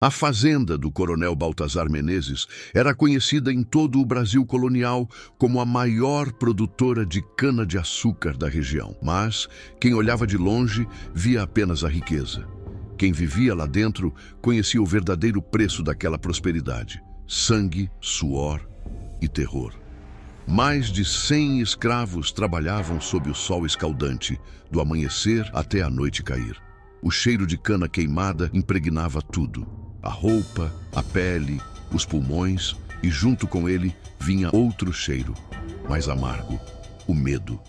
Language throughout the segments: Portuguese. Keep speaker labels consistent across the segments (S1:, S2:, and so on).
S1: A fazenda do coronel Baltazar Menezes era conhecida em todo o Brasil colonial como a maior produtora de cana-de-açúcar da região. Mas quem olhava de longe via apenas a riqueza. Quem vivia lá dentro conhecia o verdadeiro preço daquela prosperidade: sangue, suor e terror. Mais de 100 escravos trabalhavam sob o sol escaldante, do amanhecer até a noite cair. O cheiro de cana queimada impregnava tudo: a roupa, a pele, os pulmões, e junto com ele vinha outro cheiro, mais amargo: o medo.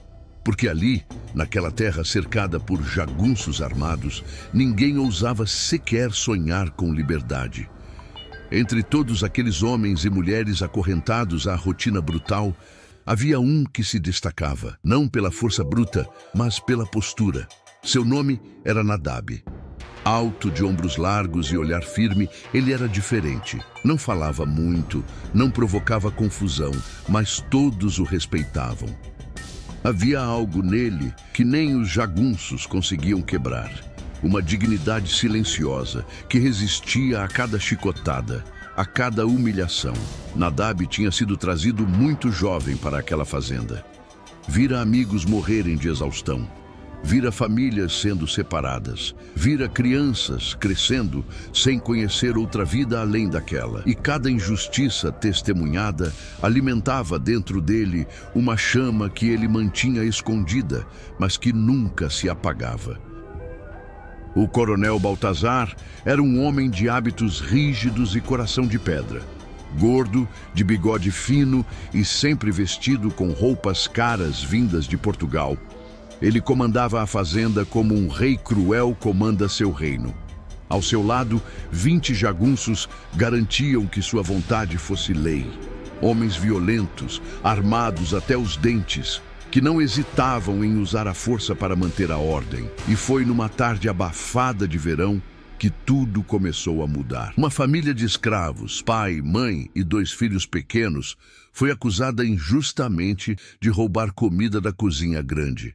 S1: Porque ali, naquela terra cercada por jagunços armados, ninguém ousava sequer sonhar com liberdade. Entre todos aqueles homens e mulheres acorrentados à rotina brutal, havia um que se destacava, não pela força bruta, mas pela postura. Seu nome era Nadab. Alto, de ombros largos e olhar firme, ele era diferente. Não falava muito, não provocava confusão, mas todos o respeitavam. Havia algo nele que nem os jagunços conseguiam quebrar. Uma dignidade silenciosa que resistia a cada chicotada, a cada humilhação. Nadab tinha sido trazido muito jovem para aquela fazenda. Vira amigos morrerem de exaustão. Vira famílias sendo separadas. Vira crianças crescendo sem conhecer outra vida além daquela. E cada injustiça testemunhada alimentava dentro dele uma chama que ele mantinha escondida, mas que nunca se apagava. O coronel Baltazar era um homem de hábitos rígidos e coração de pedra. Gordo, de bigode fino e sempre vestido com roupas caras vindas de Portugal. Ele comandava a fazenda como um rei cruel comanda seu reino. Ao seu lado, 20 jagunços garantiam que sua vontade fosse lei. Homens violentos, armados até os dentes, que não hesitavam em usar a força para manter a ordem. E foi numa tarde abafada de verão que tudo começou a mudar. Uma família de escravos, pai, mãe e 2 filhos pequenos, foi acusada injustamente de roubar comida da cozinha grande.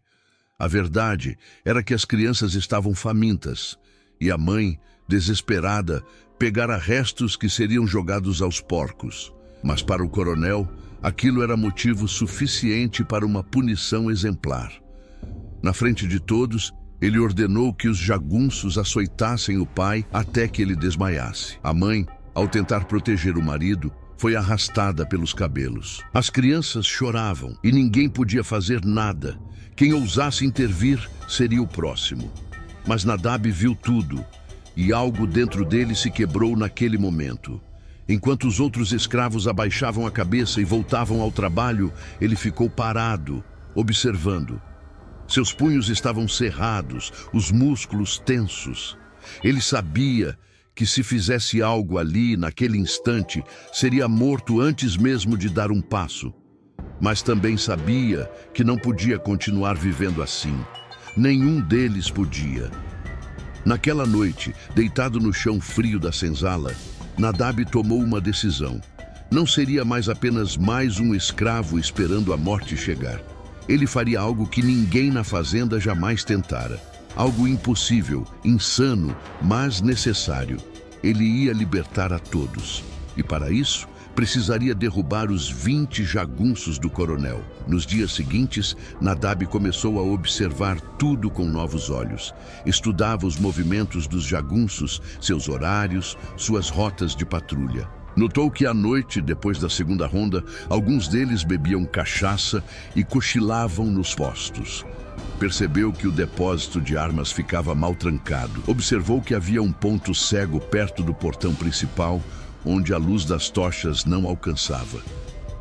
S1: A verdade era que as crianças estavam famintas e a mãe, desesperada, pegara restos que seriam jogados aos porcos. Mas para o coronel, aquilo era motivo suficiente para uma punição exemplar. Na frente de todos, ele ordenou que os jagunços açoitassem o pai até que ele desmaiasse. A mãe, ao tentar proteger o marido, foi arrastada pelos cabelos. As crianças choravam e ninguém podia fazer nada. Quem ousasse intervir seria o próximo. Mas Nadab viu tudo, e algo dentro dele se quebrou naquele momento. Enquanto os outros escravos abaixavam a cabeça e voltavam ao trabalho, ele ficou parado, observando. Seus punhos estavam cerrados, os músculos tensos. Ele sabia que se fizesse algo ali, naquele instante, seria morto antes mesmo de dar um passo. Mas também sabia que não podia continuar vivendo assim. Nenhum deles podia. Naquela noite, deitado no chão frio da senzala, Nadab tomou uma decisão. Não seria mais apenas mais um escravo esperando a morte chegar. Ele faria algo que ninguém na fazenda jamais tentara. Algo impossível, insano, mas necessário. Ele ia libertar a todos. E para isso, precisaria derrubar os 20 jagunços do coronel. Nos dias seguintes, Nadab começou a observar tudo com novos olhos. Estudava os movimentos dos jagunços, seus horários, suas rotas de patrulha. Notou que à noite, depois da segunda ronda, alguns deles bebiam cachaça e cochilavam nos postos. Percebeu que o depósito de armas ficava mal trancado. Observou que havia um ponto cego perto do portão principal, onde a luz das tochas não alcançava.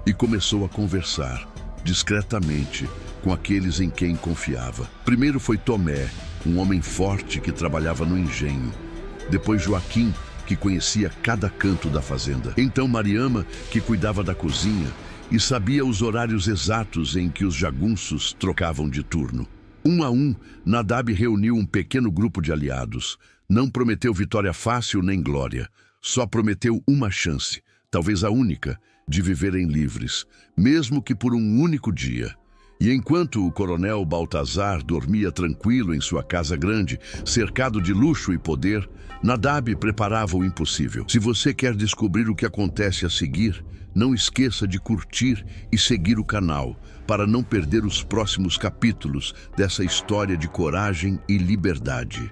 S1: E começou a conversar, discretamente, com aqueles em quem confiava. Primeiro foi Tomé, um homem forte que trabalhava no engenho. Depois Joaquim, que conhecia cada canto da fazenda. Então Mariama, que cuidava da cozinha e sabia os horários exatos em que os jagunços trocavam de turno. Um a um, Nadab reuniu um pequeno grupo de aliados. Não prometeu vitória fácil nem glória. Só prometeu uma chance, talvez a única, de viverem livres, mesmo que por um único dia. E enquanto o coronel Baltazar dormia tranquilo em sua casa grande, cercado de luxo e poder, Nadab preparava o impossível. Se você quer descobrir o que acontece a seguir, não esqueça de curtir e seguir o canal, para não perder os próximos capítulos dessa história de coragem e liberdade.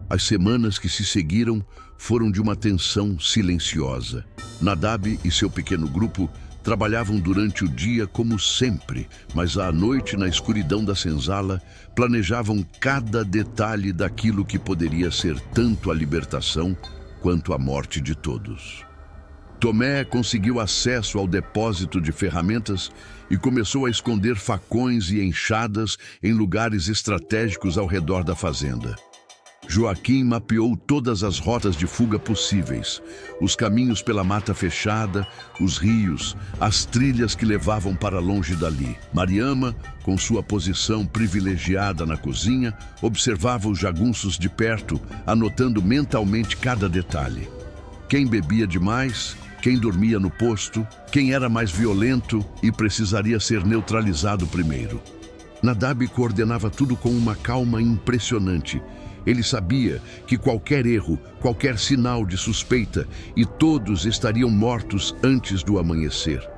S1: As semanas que se seguiram foram de uma tensão silenciosa. Nadab e seu pequeno grupo trabalhavam durante o dia como sempre, mas à noite, na escuridão da senzala, planejavam cada detalhe daquilo que poderia ser tanto a libertação quanto a morte de todos. Tomé conseguiu acesso ao depósito de ferramentas e começou a esconder facões e enxadas em lugares estratégicos ao redor da fazenda. Joaquim mapeou todas as rotas de fuga possíveis, os caminhos pela mata fechada, os rios, as trilhas que levavam para longe dali. Mariama, com sua posição privilegiada na cozinha, observava os jagunços de perto, anotando mentalmente cada detalhe. Quem bebia demais, quem dormia no posto, quem era mais violento e precisaria ser neutralizado primeiro. Nadab coordenava tudo com uma calma impressionante. Ele sabia que qualquer erro, qualquer sinal de suspeita, e todos estariam mortos antes do amanhecer.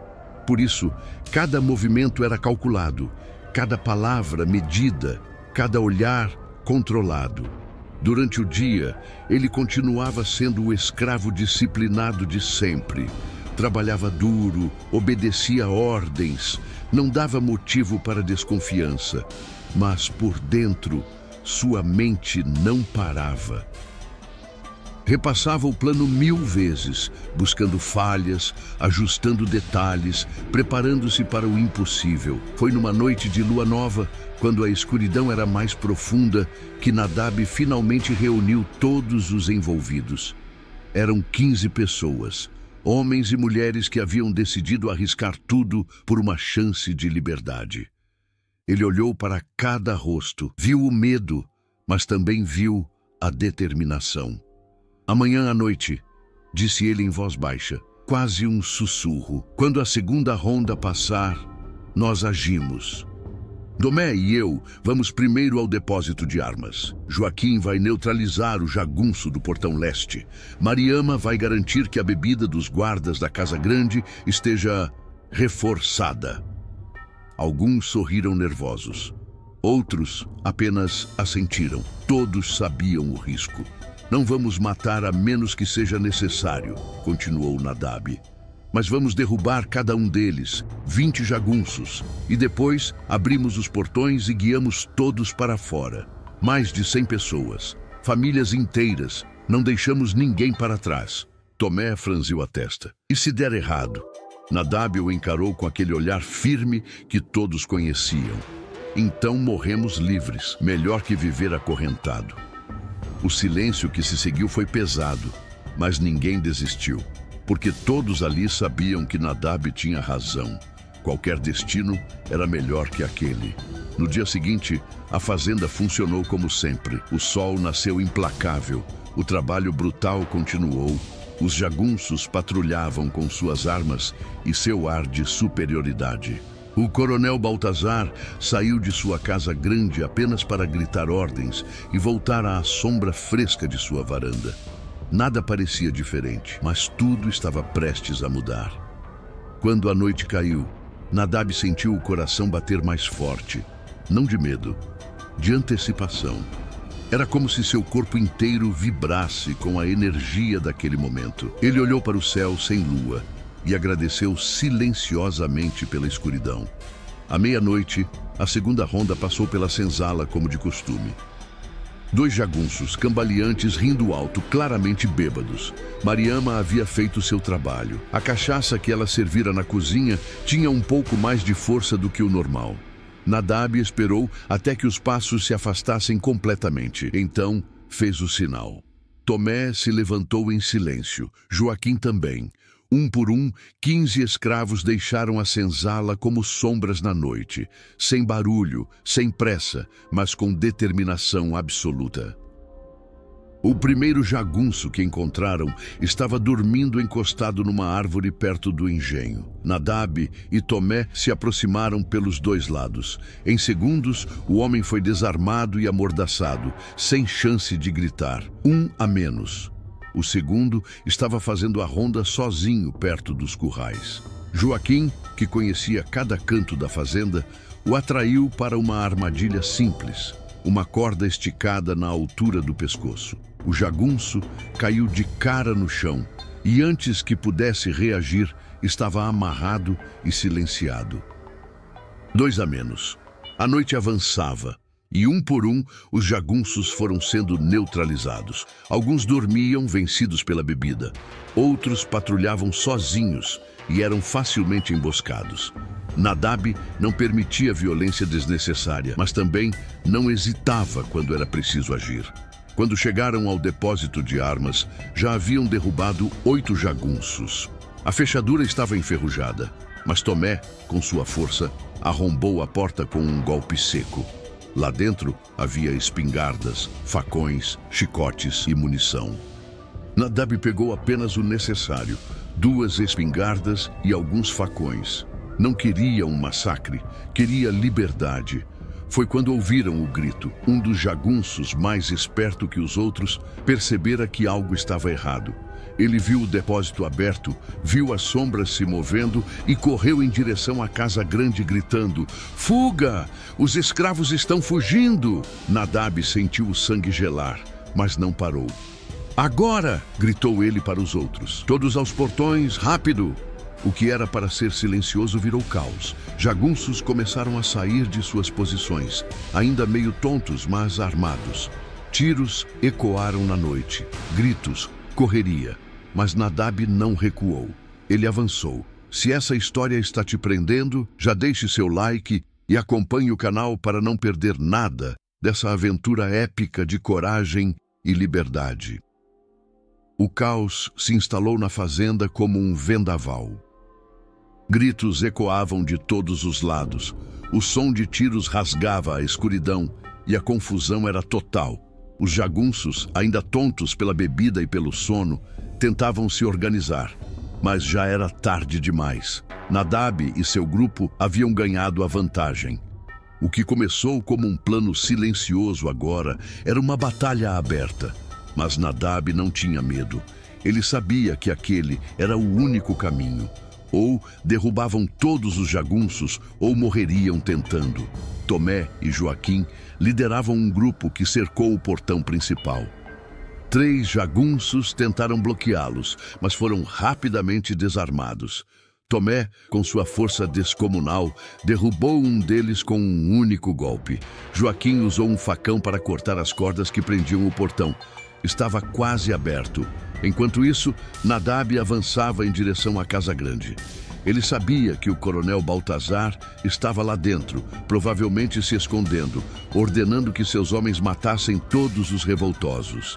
S1: Por isso, cada movimento era calculado, cada palavra medida, cada olhar controlado. Durante o dia, ele continuava sendo o escravo disciplinado de sempre. Trabalhava duro, obedecia ordens, não dava motivo para desconfiança, mas por dentro, sua mente não parava. Repassava o plano 1000 vezes, buscando falhas, ajustando detalhes, preparando-se para o impossível. Foi numa noite de lua nova, quando a escuridão era mais profunda, que Nadab finalmente reuniu todos os envolvidos. Eram 15 pessoas, homens e mulheres que haviam decidido arriscar tudo por uma chance de liberdade. Ele olhou para cada rosto, viu o medo, mas também viu a determinação. Amanhã à noite, disse ele em voz baixa, quase um sussurro. Quando a segunda ronda passar, nós agimos. Tomé e eu vamos primeiro ao depósito de armas. Joaquim vai neutralizar o jagunço do portão leste. Mariama vai garantir que a bebida dos guardas da Casa Grande esteja reforçada. Alguns sorriram nervosos. Outros apenas assentiram. Todos sabiam o risco. Não vamos matar a menos que seja necessário, continuou Nadab. Mas vamos derrubar cada um deles, 20 jagunços, e depois abrimos os portões e guiamos todos para fora. Mais de 100 pessoas, famílias inteiras, não deixamos ninguém para trás. Tomé franziu a testa. E se der errado? Nadab o encarou com aquele olhar firme que todos conheciam. Então morremos livres, melhor que viver acorrentado. O silêncio que se seguiu foi pesado, mas ninguém desistiu, porque todos ali sabiam que Nadab tinha razão. Qualquer destino era melhor que aquele. No dia seguinte, a fazenda funcionou como sempre. O sol nasceu implacável, o trabalho brutal continuou. Os jagunços patrulhavam com suas armas e seu ar de superioridade. O coronel Baltazar saiu de sua casa grande apenas para gritar ordens e voltar à sombra fresca de sua varanda. Nada parecia diferente, mas tudo estava prestes a mudar. Quando a noite caiu, Nadab sentiu o coração bater mais forte, não de medo, de antecipação. Era como se seu corpo inteiro vibrasse com a energia daquele momento. Ele olhou para o céu sem lua e agradeceu silenciosamente pela escuridão. À meia-noite, a segunda ronda passou pela senzala como de costume. 2 jagunços, cambaleantes, rindo alto, claramente bêbados. Mariama havia feito seu trabalho. A cachaça que ela servira na cozinha tinha um pouco mais de força do que o normal. Nadab esperou até que os passos se afastassem completamente. Então, fez o sinal. Tomé se levantou em silêncio. Joaquim também. Um por um, 15 escravos deixaram a senzala como sombras na noite, sem barulho, sem pressa, mas com determinação absoluta. O primeiro jagunço que encontraram estava dormindo encostado numa árvore perto do engenho. Nadab e Tomé se aproximaram pelos dois lados. Em segundos, o homem foi desarmado e amordaçado, sem chance de gritar. Um a menos. O segundo estava fazendo a ronda sozinho perto dos currais. Joaquim, que conhecia cada canto da fazenda, o atraiu para uma armadilha simples, uma corda esticada na altura do pescoço. O jagunço caiu de cara no chão e, antes que pudesse reagir, estava amarrado e silenciado. 2 a menos. A noite avançava e, um por um, os jagunços foram sendo neutralizados. Alguns dormiam, vencidos pela bebida. Outros patrulhavam sozinhos e eram facilmente emboscados. Nadab não permitia violência desnecessária, mas também não hesitava quando era preciso agir. Quando chegaram ao depósito de armas, já haviam derrubado 8 jagunços. A fechadura estava enferrujada, mas Tomé, com sua força, arrombou a porta com um golpe seco. Lá dentro havia espingardas, facões, chicotes e munição. Nadab pegou apenas o necessário, 2 espingardas e alguns facões. Não queria um massacre, queria liberdade. Foi quando ouviram o grito. Um dos jagunços, mais esperto que os outros, percebera que algo estava errado. Ele viu o depósito aberto, viu as sombras se movendo e correu em direção à casa grande gritando: "Fuga! Os escravos estão fugindo!" Nadab sentiu o sangue gelar, mas não parou. "Agora!" gritou ele para os outros. "Todos aos portões, rápido!" O que era para ser silencioso virou caos. Jagunços começaram a sair de suas posições, ainda meio tontos, mas armados. Tiros ecoaram na noite, gritos, correria. Mas Nadab não recuou. Ele avançou. Se essa história está te prendendo, já deixe seu like e acompanhe o canal para não perder nada dessa aventura épica de coragem e liberdade. O caos se instalou na fazenda como um vendaval. Gritos ecoavam de todos os lados. O som de tiros rasgava a escuridão e a confusão era total. Os jagunços, ainda tontos pela bebida e pelo sono, tentavam se organizar, mas já era tarde demais. Nadab e seu grupo haviam ganhado a vantagem. O que começou como um plano silencioso agora era uma batalha aberta. Mas Nadab não tinha medo. Ele sabia que aquele era o único caminho. Ou derrubavam todos os jagunços, ou morreriam tentando. Tomé e Joaquim lideravam um grupo que cercou o portão principal. 3 jagunços tentaram bloqueá-los, mas foram rapidamente desarmados. Tomé, com sua força descomunal, derrubou um deles com um único golpe. Joaquim usou um facão para cortar as cordas que prendiam o portão. Estava quase aberto. Enquanto isso, Nadab avançava em direção à casa grande. Ele sabia que o coronel Baltazar estava lá dentro, provavelmente se escondendo, ordenando que seus homens matassem todos os revoltosos.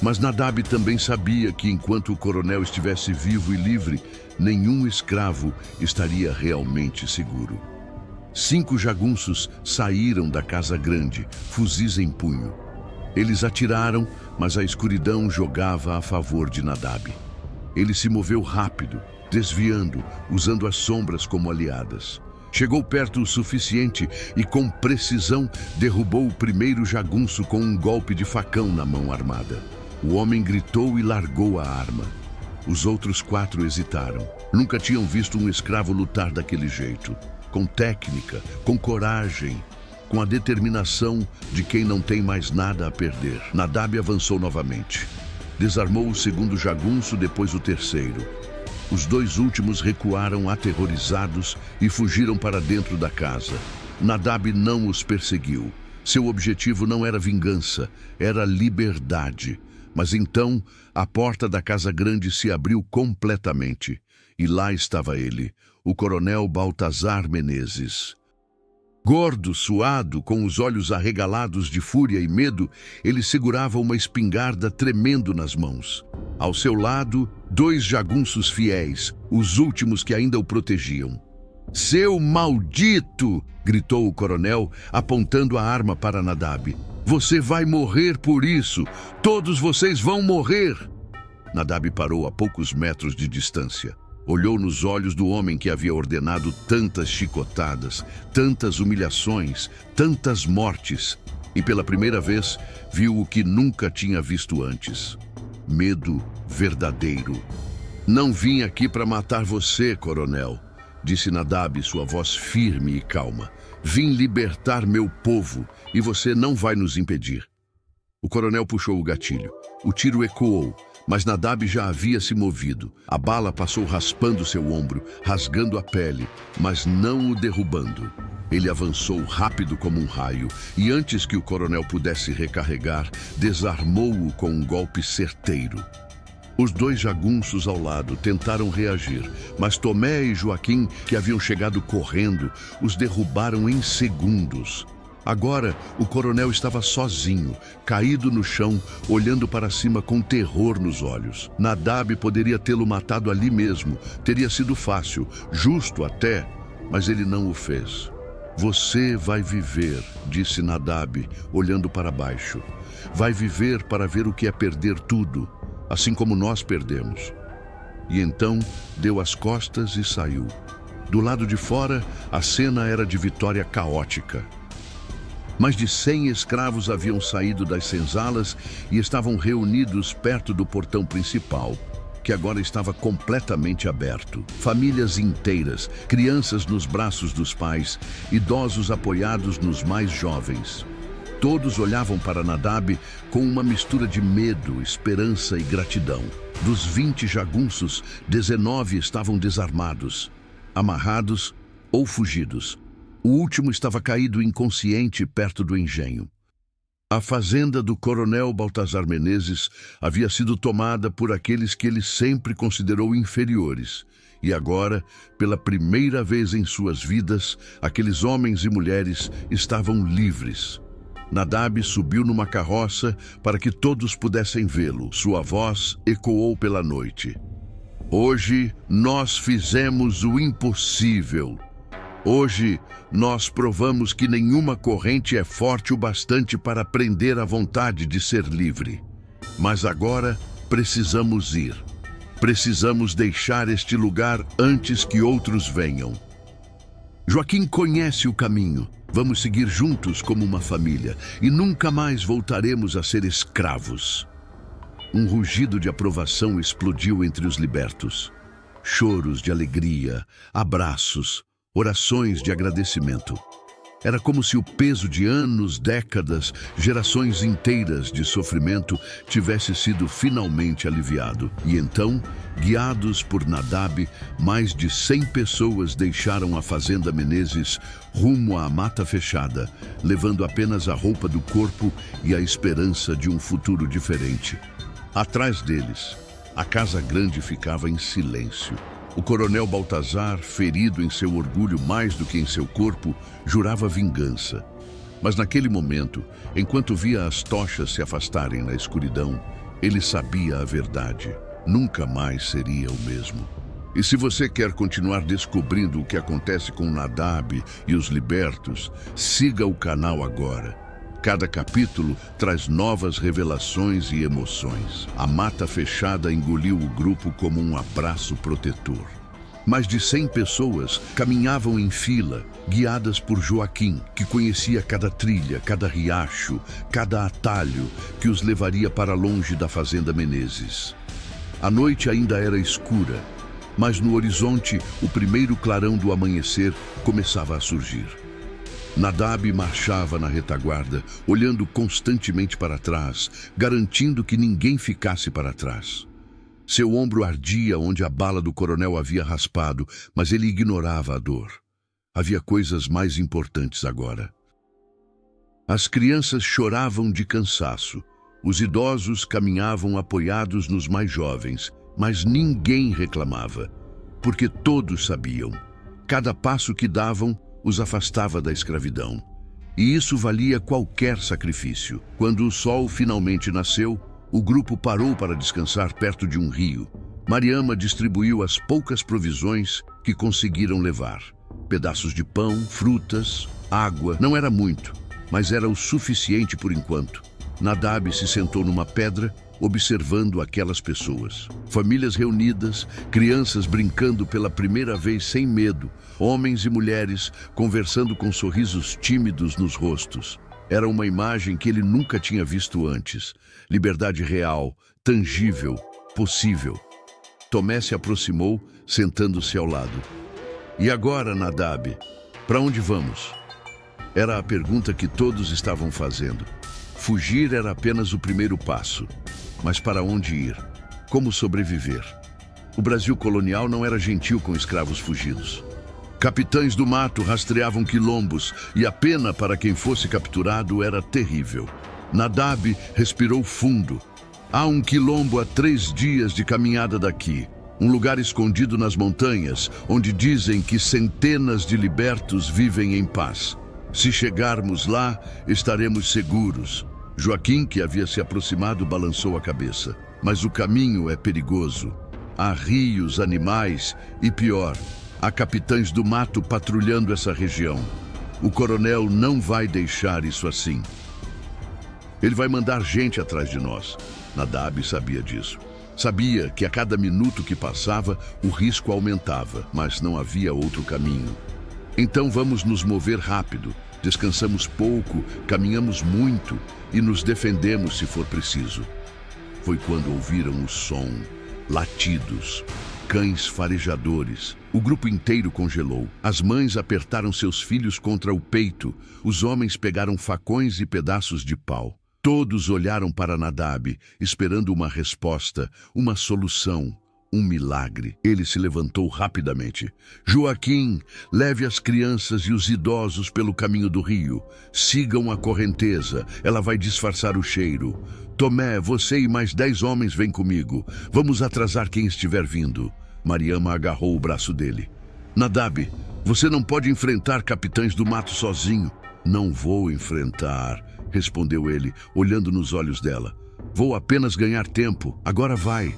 S1: Mas Nadab também sabia que enquanto o coronel estivesse vivo e livre, nenhum escravo estaria realmente seguro. 5 jagunços saíram da casa grande, fuzis em punho. Eles atiraram, mas a escuridão jogava a favor de Nadab. Ele se moveu rápido, desviando, usando as sombras como aliadas. Chegou perto o suficiente e, com precisão, derrubou o primeiro jagunço com um golpe de facão na mão armada. O homem gritou e largou a arma. Os outros 4 hesitaram. Nunca tinham visto um escravo lutar daquele jeito. Com técnica, com coragem, com a determinação de quem não tem mais nada a perder. Nadab avançou novamente. Desarmou o segundo jagunço, depois o terceiro. Os 2 últimos recuaram aterrorizados e fugiram para dentro da casa. Nadab não os perseguiu. Seu objetivo não era vingança, era liberdade. Mas então, a porta da casa grande se abriu completamente. E lá estava ele, o coronel Baltazar Menezes. Gordo, suado, com os olhos arregalados de fúria e medo, ele segurava uma espingarda tremendo nas mãos. Ao seu lado, 2 jagunços fiéis, os últimos que ainda o protegiam. "Seu maldito!" gritou o coronel, apontando a arma para Nadab. Você vai morrer por isso! Todos vocês vão morrer! Nadab parou a poucos metros de distância. Olhou nos olhos do homem que havia ordenado tantas chicotadas, tantas humilhações, tantas mortes, e pela primeira vez viu o que nunca tinha visto antes. Medo verdadeiro. Não vim aqui para matar você, coronel, disse Nadab, sua voz firme e calma. Vim libertar meu povo e você não vai nos impedir. O coronel puxou o gatilho. O tiro ecoou, mas Nadab já havia se movido. A bala passou raspando seu ombro, rasgando a pele, mas não o derrubando. Ele avançou rápido como um raio e antes que o coronel pudesse recarregar, desarmou-o com um golpe certeiro. Os dois jagunços ao lado tentaram reagir, mas Tomé e Joaquim, que haviam chegado correndo, os derrubaram em segundos. Agora, o coronel estava sozinho, caído no chão, olhando para cima com terror nos olhos. Nadab poderia tê-lo matado ali mesmo, teria sido fácil, justo até, mas ele não o fez. Você vai viver, disse Nadab, olhando para baixo. Vai viver para ver o que é perder tudo, assim como nós perdemos. E então deu as costas e saiu. Do lado de fora, a cena era de vitória caótica. Mais de 100 escravos haviam saído das senzalas e estavam reunidos perto do portão principal, que agora estava completamente aberto. Famílias inteiras, crianças nos braços dos pais, idosos apoiados nos mais jovens. Todos olhavam para Nadab com uma mistura de medo, esperança e gratidão. Dos 20 jagunços, 19 estavam desarmados, amarrados ou fugidos. O último estava caído inconsciente perto do engenho. A fazenda do coronel Baltazar Menezes havia sido tomada por aqueles que ele sempre considerou inferiores. E agora, pela primeira vez em suas vidas, aqueles homens e mulheres estavam livres. Nadab subiu numa carroça para que todos pudessem vê-lo. Sua voz ecoou pela noite. Hoje nós fizemos o impossível. Hoje nós provamos que nenhuma corrente é forte o bastante para prender a vontade de ser livre. Mas agora precisamos ir. Precisamos deixar este lugar antes que outros venham. Joaquim conhece o caminho. Vamos seguir juntos como uma família e nunca mais voltaremos a ser escravos. Um rugido de aprovação explodiu entre os libertos. Choros de alegria, abraços, orações de agradecimento. Era como se o peso de anos, décadas, gerações inteiras de sofrimento tivesse sido finalmente aliviado. E então, guiados por Nadab, mais de 100 pessoas deixaram a fazenda Menezes rumo à mata fechada, levando apenas a roupa do corpo e a esperança de um futuro diferente. Atrás deles, a casa grande ficava em silêncio. O coronel Baltazar, ferido em seu orgulho mais do que em seu corpo, jurava vingança. Mas naquele momento, enquanto via as tochas se afastarem na escuridão, ele sabia a verdade. Nunca mais seria o mesmo. E se você quer continuar descobrindo o que acontece com Nadab e os libertos, siga o canal agora. Cada capítulo traz novas revelações e emoções. A mata fechada engoliu o grupo como um abraço protetor. Mais de 100 pessoas caminhavam em fila, guiadas por Joaquim, que conhecia cada trilha, cada riacho, cada atalho que os levaria para longe da fazenda Menezes. A noite ainda era escura, mas no horizonte o primeiro clarão do amanhecer começava a surgir. Nadab marchava na retaguarda, olhando constantemente para trás, garantindo que ninguém ficasse para trás. Seu ombro ardia onde a bala do coronel havia raspado, mas ele ignorava a dor. Havia coisas mais importantes agora. As crianças choravam de cansaço. Os idosos caminhavam apoiados nos mais jovens, mas ninguém reclamava, porque todos sabiam. Cada passo que davam os afastava da escravidão. E isso valia qualquer sacrifício. Quando o sol finalmente nasceu, o grupo parou para descansar perto de um rio. Mariama distribuiu as poucas provisões que conseguiram levar. Pedaços de pão, frutas, água. Não era muito, mas era o suficiente por enquanto. Nadab se sentou numa pedra, observando aquelas pessoas. Famílias reunidas, crianças brincando pela primeira vez sem medo, homens e mulheres conversando com sorrisos tímidos nos rostos. Era uma imagem que ele nunca tinha visto antes. Liberdade real, tangível, possível. Tomé se aproximou, sentando-se ao lado. E agora, Nadab, para onde vamos? Era a pergunta que todos estavam fazendo. Fugir era apenas o primeiro passo. Mas para onde ir? Como sobreviver? O Brasil colonial não era gentil com escravos fugidos. Capitães do mato rastreavam quilombos e a pena para quem fosse capturado era terrível. Nadab respirou fundo. Há um quilombo a 3 dias de caminhada daqui. Um lugar escondido nas montanhas, onde dizem que centenas de libertos vivem em paz. Se chegarmos lá, estaremos seguros. Joaquim, que havia se aproximado, balançou a cabeça. Mas o caminho é perigoso. Há rios, animais e, pior, há capitães do mato patrulhando essa região. O coronel não vai deixar isso assim. Ele vai mandar gente atrás de nós. Nadab sabia disso. Sabia que a cada minuto que passava, o risco aumentava, mas não havia outro caminho. Então vamos nos mover rápido. Descansamos pouco, caminhamos muito e nos defendemos se for preciso. Foi quando ouviram o som, latidos, cães farejadores. O grupo inteiro congelou. As mães apertaram seus filhos contra o peito. Os homens pegaram facões e pedaços de pau. Todos olharam para Nadab, esperando uma resposta, uma solução. Um milagre. Ele se levantou rapidamente. Joaquim, leve as crianças e os idosos pelo caminho do rio. Sigam a correnteza, ela vai disfarçar o cheiro. Tomé, você e mais 10 homens vêm comigo. Vamos atrasar quem estiver vindo. Mariama agarrou o braço dele. Nadab, você não pode enfrentar capitães do mato sozinho. Não vou enfrentar, respondeu ele, olhando nos olhos dela. Vou apenas ganhar tempo. Agora vai.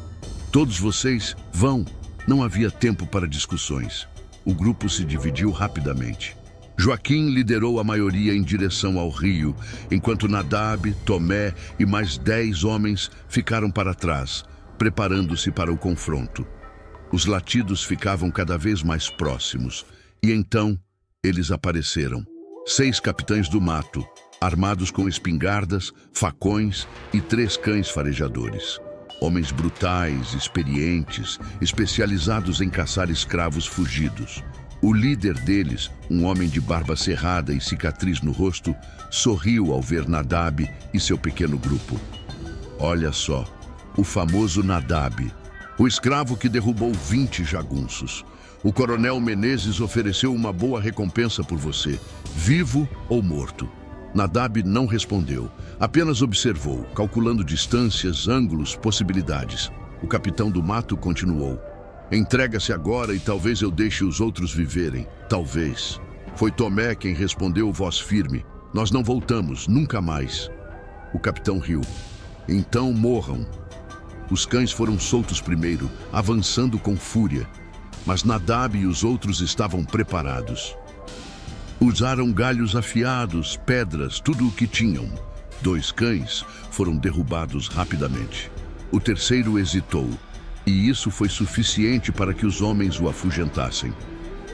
S1: Todos vocês vão. Não havia tempo para discussões. O grupo se dividiu rapidamente. Joaquim liderou a maioria em direção ao rio, enquanto Nadab, Tomé e mais 10 homens ficaram para trás, preparando-se para o confronto. Os latidos ficavam cada vez mais próximos, e então eles apareceram. 6 capitães do mato, armados com espingardas, facões e 3 cães farejadores. Homens brutais, experientes, especializados em caçar escravos fugidos. O líder deles, um homem de barba cerrada e cicatriz no rosto, sorriu ao ver Nadab e seu pequeno grupo. Olha só, o famoso Nadab, o escravo que derrubou 20 jagunços. O coronel Menezes ofereceu uma boa recompensa por você, vivo ou morto. Nadab não respondeu, apenas observou, calculando distâncias, ângulos, possibilidades. O capitão do mato continuou. Entrega-se agora e talvez eu deixe os outros viverem. Talvez. Foi Tomé quem respondeu voz firme. Nós não voltamos, nunca mais. O capitão riu. Então morram. Os cães foram soltos primeiro, avançando com fúria. Mas Nadab e os outros estavam preparados. Usaram galhos afiados, pedras, tudo o que tinham. 2 cães foram derrubados rapidamente. O terceiro hesitou, e isso foi suficiente para que os homens o afugentassem.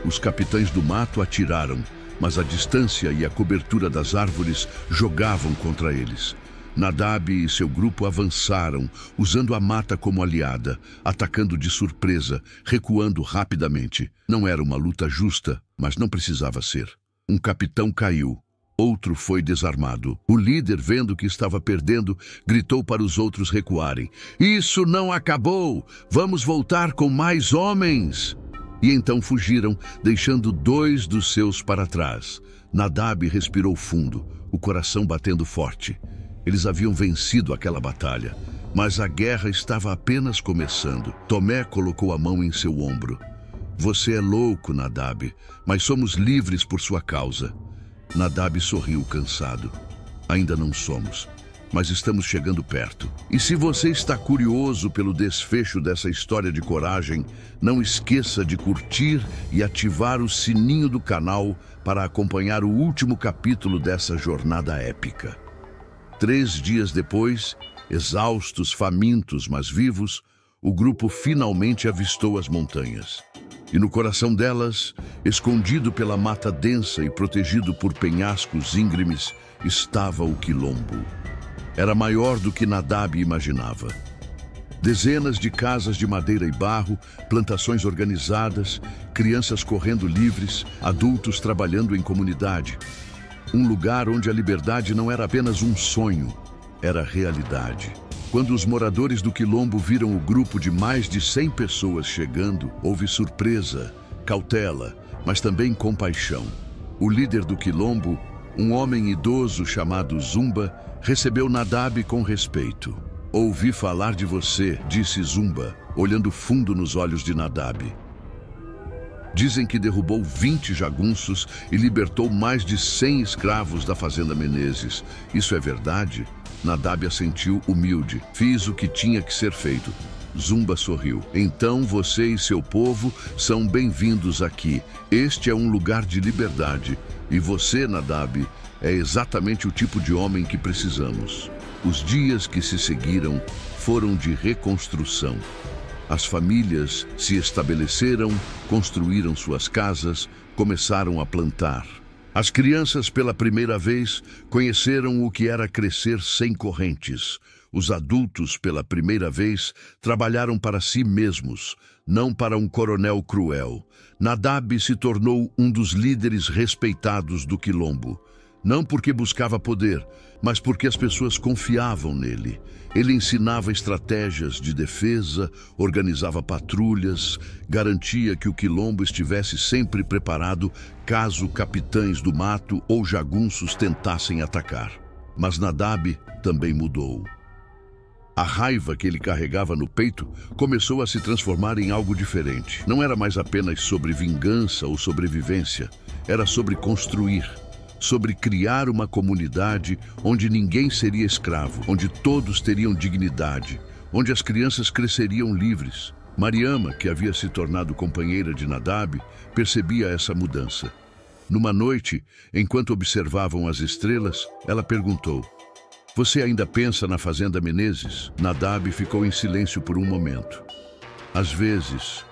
S1: Os capitães do mato atiraram, mas a distância e a cobertura das árvores jogavam contra eles. Nadab e seu grupo avançaram, usando a mata como aliada, atacando de surpresa, recuando rapidamente. Não era uma luta justa, mas não precisava ser. Um capitão caiu, outro foi desarmado. O líder, vendo que estava perdendo, gritou para os outros recuarem. Isso não acabou! Vamos voltar com mais homens! E então fugiram, deixando 2 dos seus para trás. Nadab respirou fundo, o coração batendo forte. Eles haviam vencido aquela batalha, mas a guerra estava apenas começando. Tomé colocou a mão em seu ombro. Você é louco, Nadab, mas somos livres por sua causa. Nadab sorriu cansado. Ainda não somos. mas estamos chegando perto. E se você está curioso pelo desfecho dessa história de coragem, não esqueça de curtir e ativar o sininho do canal para acompanhar o último capítulo dessa jornada épica. 3 dias depois, exaustos, famintos, mas vivos, o grupo finalmente avistou as montanhas. E no coração delas, escondido pela mata densa e protegido por penhascos íngremes, estava o quilombo. Era maior do que Nadab imaginava. Dezenas de casas de madeira e barro, plantações organizadas, crianças correndo livres, adultos trabalhando em comunidade. Um lugar onde a liberdade não era apenas um sonho, era realidade. Quando os moradores do quilombo viram o grupo de mais de 100 pessoas chegando, houve surpresa, cautela, mas também compaixão. O líder do quilombo, um homem idoso chamado Zumba, recebeu Nadab com respeito. "Ouvi falar de você", disse Zumba, olhando fundo nos olhos de Nadab. "Dizem que derrubou 20 jagunços e libertou mais de 100 escravos da fazenda Menezes. Isso é verdade?" Nadab assentiu humilde. "Fiz o que tinha que ser feito." Zumba sorriu. "Então você e seu povo são bem-vindos aqui. Este é um lugar de liberdade. E você, Nadab, é exatamente o tipo de homem que precisamos." Os dias que se seguiram foram de reconstrução. As famílias se estabeleceram, construíram suas casas, começaram a plantar. As crianças, pela primeira vez, conheceram o que era crescer sem correntes. Os adultos, pela primeira vez, trabalharam para si mesmos, não para um coronel cruel. Nadab se tornou um dos líderes respeitados do quilombo. Não porque buscava poder, mas porque as pessoas confiavam nele. Ele ensinava estratégias de defesa, organizava patrulhas, garantia que o quilombo estivesse sempre preparado caso capitães do mato ou jagunços tentassem atacar. Mas Nadab também mudou. A raiva que ele carregava no peito começou a se transformar em algo diferente. Não era mais apenas sobre vingança ou sobrevivência, era sobre construir. Sobre criar uma comunidade onde ninguém seria escravo, onde todos teriam dignidade, onde as crianças cresceriam livres. Mariama, que havia se tornado companheira de Nadab, percebia essa mudança. Numa noite, enquanto observavam as estrelas, ela perguntou: "Você ainda pensa na fazenda Menezes?" Nadab ficou em silêncio por um momento. "Às vezes,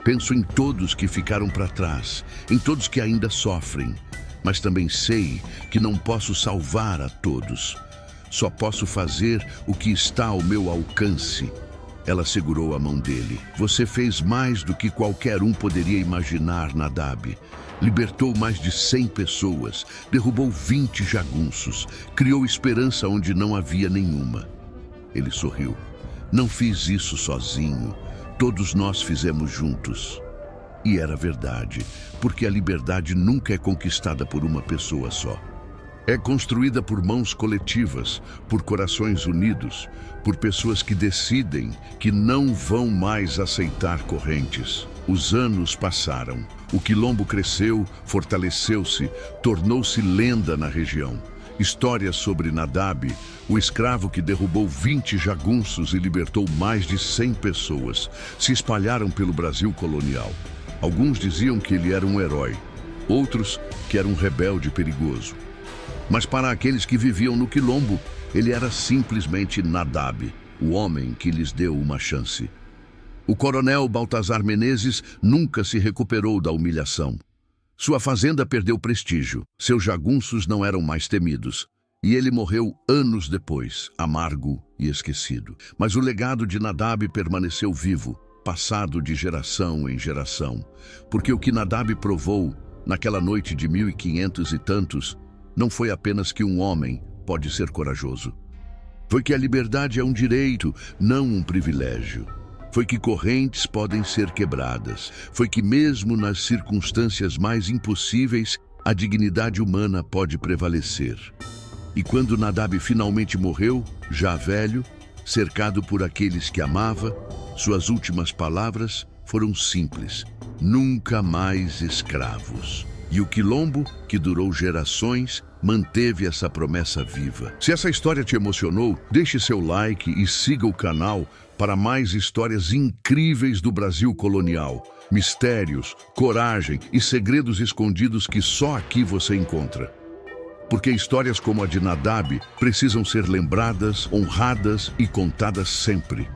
S1: penso em todos que ficaram para trás, em todos que ainda sofrem. Mas também sei que não posso salvar a todos. Só posso fazer o que está ao meu alcance." Ela segurou a mão dele. "Você fez mais do que qualquer um poderia imaginar, Nadab. Libertou mais de 100 pessoas, derrubou 20 jagunços, criou esperança onde não havia nenhuma." Ele sorriu. "Não fiz isso sozinho. Todos nós fizemos juntos." E era verdade, porque a liberdade nunca é conquistada por uma pessoa só. É construída por mãos coletivas, por corações unidos, por pessoas que decidem que não vão mais aceitar correntes. Os anos passaram, o quilombo cresceu, fortaleceu-se, tornou-se lenda na região. Histórias sobre Nadab, o escravo que derrubou 20 jagunços e libertou mais de 100 pessoas, se espalharam pelo Brasil colonial. Alguns diziam que ele era um herói, outros que era um rebelde perigoso. Mas para aqueles que viviam no quilombo, ele era simplesmente Nadab, o homem que lhes deu uma chance. O coronel Baltazar Menezes nunca se recuperou da humilhação. Sua fazenda perdeu prestígio, seus jagunços não eram mais temidos, e ele morreu anos depois, amargo e esquecido. Mas o legado de Nadab permaneceu vivo, passado de geração em geração, porque o que Nadab provou naquela noite de 1500 e tantos não foi apenas que um homem pode ser corajoso. Foi que a liberdade é um direito, não um privilégio. Foi que correntes podem ser quebradas. Foi que mesmo nas circunstâncias mais impossíveis, a dignidade humana pode prevalecer. E quando Nadab finalmente morreu, já velho, cercado por aqueles que amava, suas últimas palavras foram simples: "Nunca mais escravos." E o quilombo, que durou gerações, manteve essa promessa viva. Se essa história te emocionou, deixe seu like e siga o canal para mais histórias incríveis do Brasil colonial. Mistérios, coragem e segredos escondidos que só aqui você encontra. Porque histórias como a de Nadab precisam ser lembradas, honradas e contadas sempre.